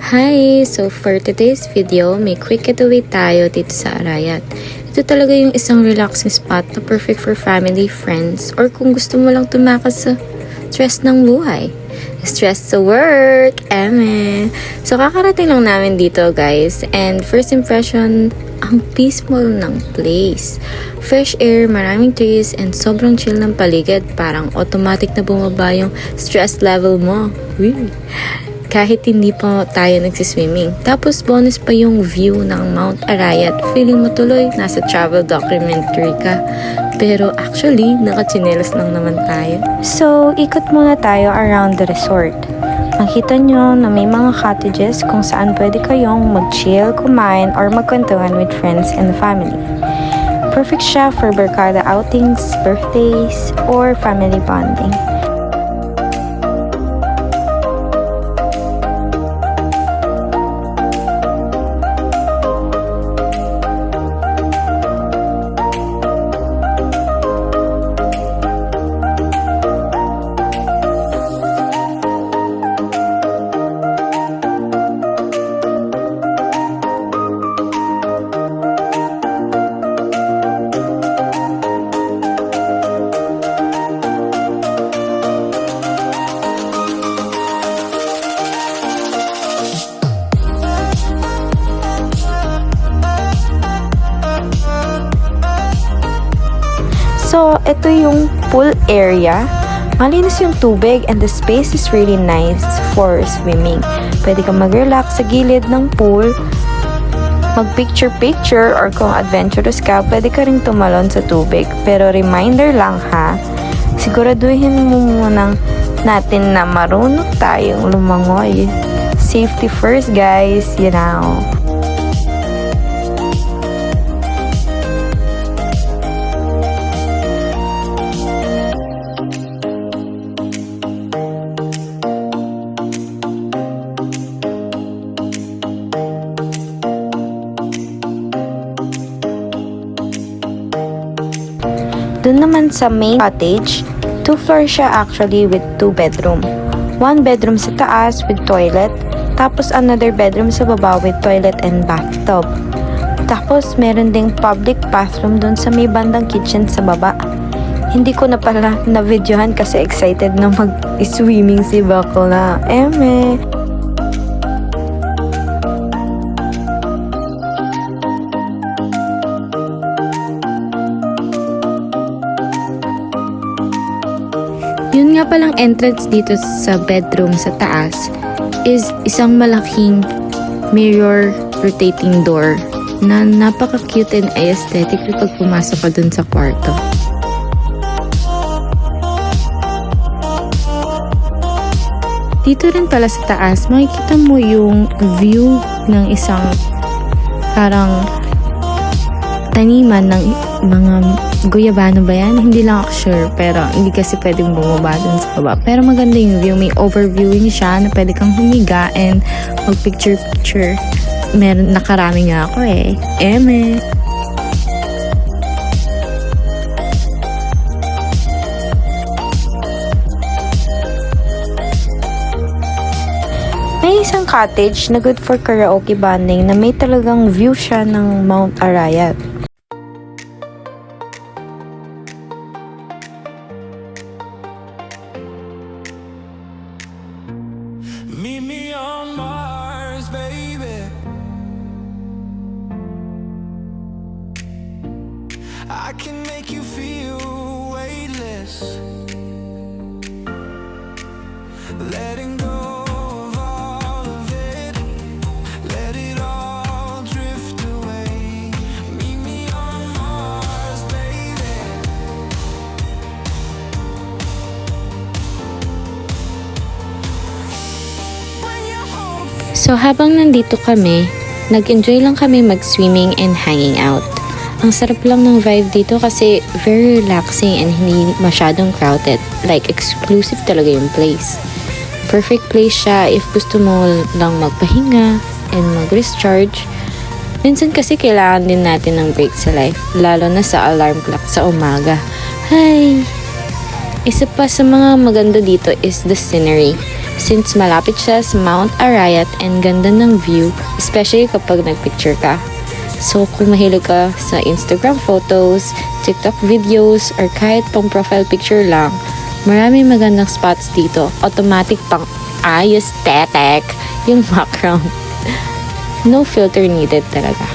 Hi! So for today's video, may quick getaway tayo dito sa Arayat. Ito talaga yung isang relaxing spot na perfect for family, friends, or kung gusto mo lang tumakas sa stress ng buhay. Stress sa work! Eme! So kakarating lang namin dito guys, and first impression, ang peaceful ng place. Fresh air, maraming trees, and sobrang chill ng paligid. Parang automatic na bumaba yung stress level mo. Wee! Kahit hindi pa tayo nagsiswimming. Tapos bonus pa yung view ng Mount Arayat. Feeling mo tuloy, nasa travel documentary ka. Pero actually, nakachinelas lang naman tayo. So, ikot muna tayo around the resort. Makita nyo na may mga cottages kung saan pwede kayong mag-chill, kumain, or magkwentuhan with friends and family. Perfect siya for barkada outings, birthdays, or family bonding. So, ito yung pool area. Malinis yung tubig and the space is really nice for swimming. Pwede kang mag-relax sa gilid ng pool, mag-picture-picture, or kung adventurous ka, pwede ka rin tumalon sa tubig. Pero reminder lang ha, siguraduhin mo munang natin na marunong tayong lumangoy. Safety first guys, you know. Doon naman sa main cottage, 2 floors siya actually with 2 bedroom. 1 bedroom sa taas with toilet, tapos another bedroom sa baba with toilet and bathtub. Tapos meron ding public bathroom doon sa may bandang kitchen sa baba. Hindi ko na pala na-videohan kasi excited na mag-swimming si Bakla. Eme! Yun nga palang entrance dito sa bedroom sa taas is isang malaking mirror rotating door na napaka-cute and aesthetic kapag pumasok ka dun sa kwarto. Dito rin pala sa taas, makikita mo yung view ng isang parang taniman ng mga guyabano ba yan? Hindi lang ako sure, pero hindi kasi pwedeng bumaba dun sa baba. Pero maganda yung view, may overviewing siya na pwede kang humiga and mag-picture-picture. Meron, nakarami nga ako eh. Eme! May isang cottage na good for karaoke bonding na may talagang view siya ng Mount Arayat. Meet me on Mars, baby. I can make you feel weightless. Letting go of all of it. Let it all drift away. Meet me on Mars, baby. So habang nandito kami, nag-enjoy lang kami mag-swimming and hanging out. Ang sarap lang ng vibe dito kasi very relaxing and hindi masyadong crowded. Like exclusive talaga yung place. Perfect place siya if gusto mo lang magpahinga and mag-recharge. Minsan kasi kailangan din natin ng break sa life, lalo na sa alarm clock sa umaga. Hi! Isa pa sa mga maganda dito is the scenery. since malapit siya sa Mount Arayat and ganda ng view, especially kapag nagpicture ka. So kung mahilig ka sa Instagram photos, TikTok videos, or kahit pang profile picture lang, marami magandang spots dito. Automatic pang aesthetic yung background. No filter needed talaga.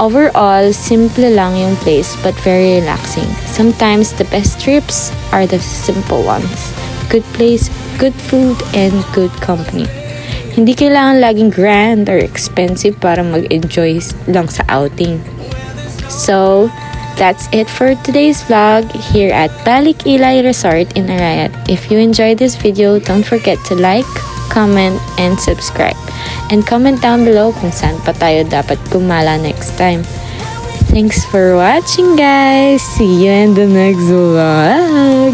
Overall, simple lang yung place but very relaxing. Sometimes the best trips are the simple ones. Good place, good food, and good company. Hindi kailangan laging grand or expensive para mag-enjoy lang sa outing. So, that's it for today's vlog here at Balik Ilay Resort in Arayat. If you enjoyed this video, don't forget to like, comment, and subscribe. And comment down below kung saan pa tayo dapat gumala next time. Thanks for watching, guys! See you in the next vlog!